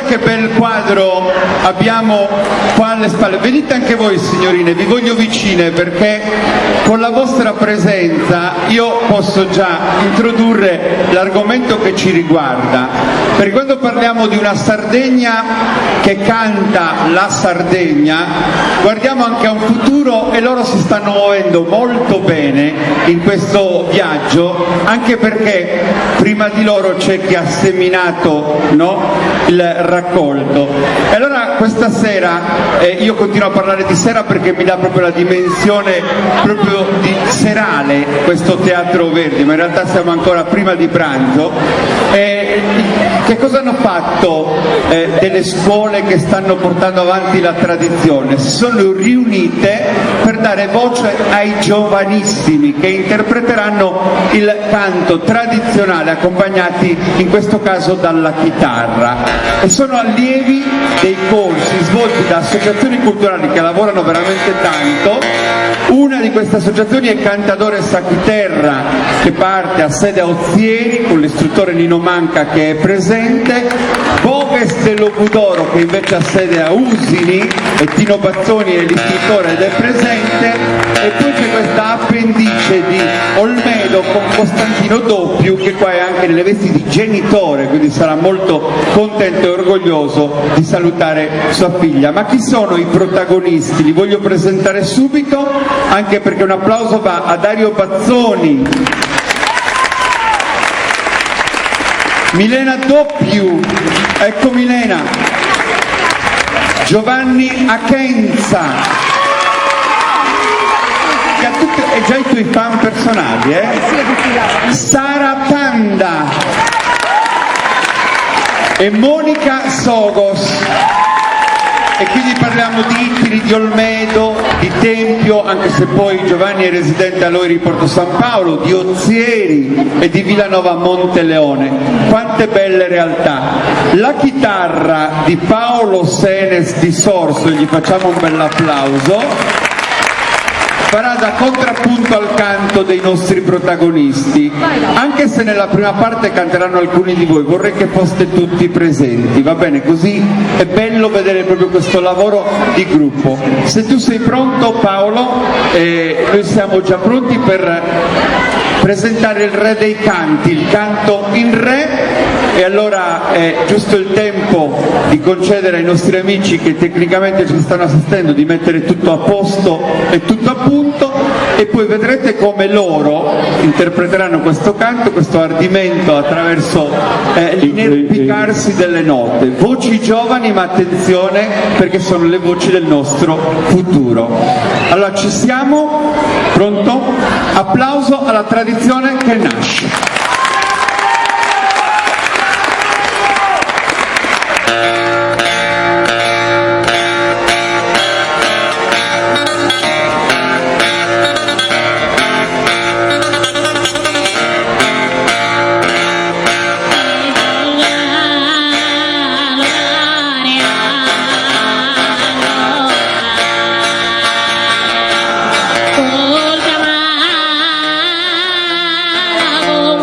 che bel quadro abbiamo qua alle spalle. Venite anche voi signorine, vi voglio vicine perché con la vostra presenza io posso già introdurre l'argomento che ci riguarda, perché quando parliamo di una Sardegna che canta la Sardegna guardiamo anche a un futuro e loro si stanno muovendo molto bene in questo viaggio, anche perché prima di loro c'è chi ha seminato, no, il raccolto. E allora questa sera, io continuo a parlare di sera perché mi dà proprio la dimensione proprio di serale questo Teatro Verdi, ma in realtà siamo ancora prima di pranzo. Che cosa hanno fatto delle scuole che stanno portando avanti la tradizione? Si sono riunite per dare voce ai giovanissimi che interpreteranno il canto tradizionale accompagnati in questo caso dalla chitarra, e sono allievi dei corsi svolti da associazioni culturali che lavorano veramente tanto. Una di queste associazioni è Cantadores Sacchiterra, che parte a sede a Ozieri con l'istruttore Nino Manca che è presente, Boves dell'Obudoro che invece ha sede a Usini e Tino Bazzoni è l'istruttore ed è presente, e poi c'è questa appendice di Olmedo con Costantino Doppiu che qua è anche nelle vesti di genitore, quindi sarà molto contento e orgoglioso di salutare sua figlia. Ma chi sono i protagonisti? Li voglio presentare subito, anche perché un applauso va a Dario Bazzoni, Milena Doppiu, ecco Milena, Giovanni Achenza, che ha tutte, è già i tuoi fan personali, Sara Panda e Monica Sogos. E quindi parliamo di Ittiri, di Olmedo, di Tempio, anche se poi Giovanni è residente a Loiri Porto San Paolo, di Ozieri e di Villanova Monteleone. Quante belle realtà. La chitarra di Paolo Senes di Sorso, gli facciamo un bel applauso, farà da contrappunto al canto dei nostri protagonisti, anche se nella prima parte canteranno alcuni di voi. Vorrei che foste tutti presenti, va bene? Così è bello vedere proprio questo lavoro di gruppo. Se tu sei pronto Paolo, noi siamo già pronti per presentare il re dei canti, il canto in re. E allora è giusto il tempo di concedere ai nostri amici che tecnicamente ci stanno assistendo di mettere tutto a posto e tutto a punto, e poi vedrete come loro interpreteranno questo canto, questo ardimento attraverso l'inerpicarsi delle note. Voci giovani, ma attenzione perché sono le voci del nostro futuro. Allora ci siamo? Pronto? Applauso alla tradizione che nasce. Oh,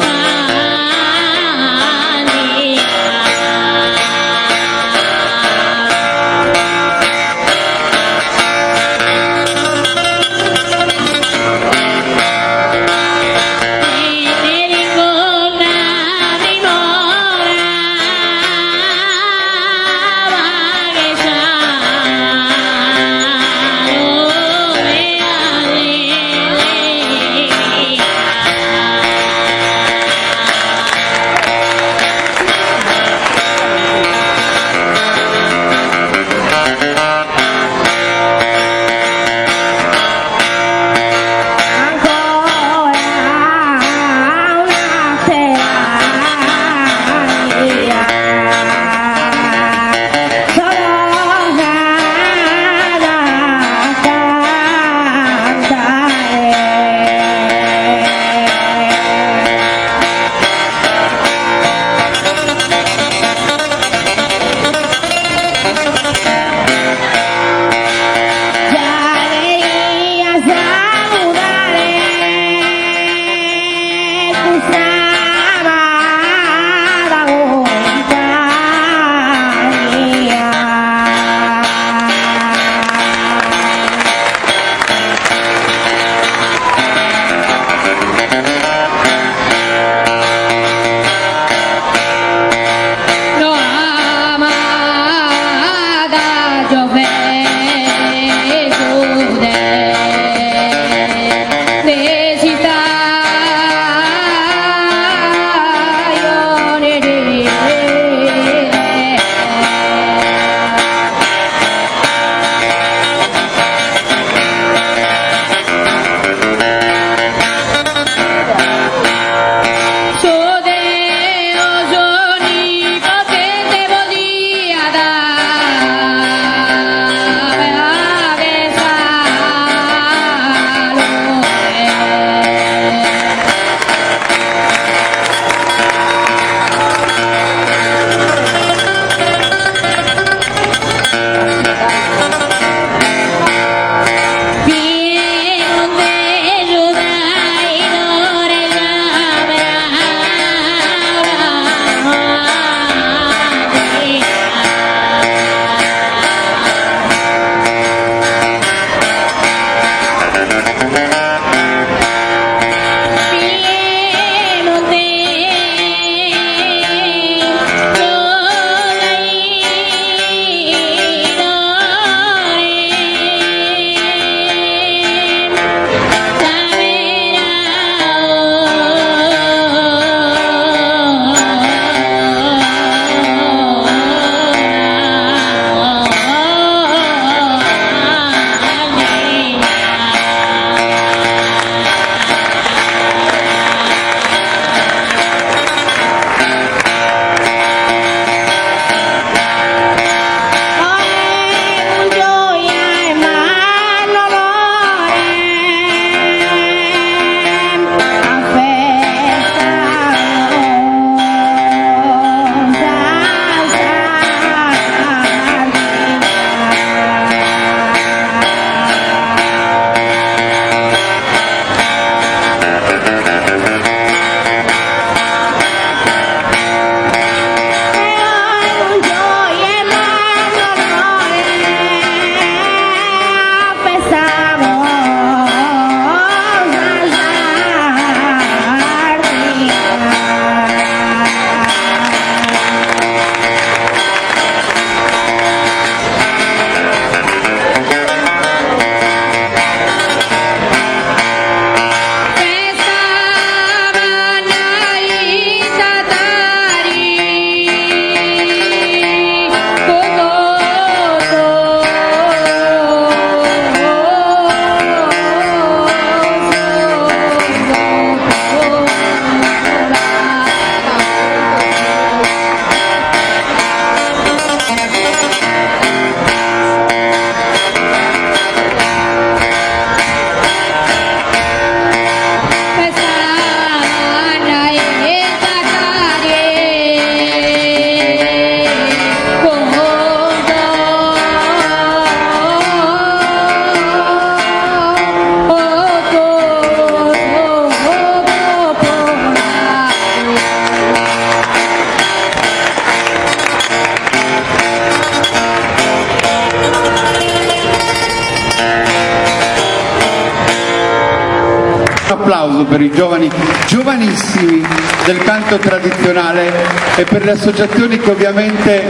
applauso per i giovani, giovanissimi del canto tradizionale e per le associazioni che ovviamente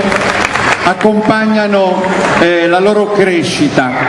accompagnano la loro crescita.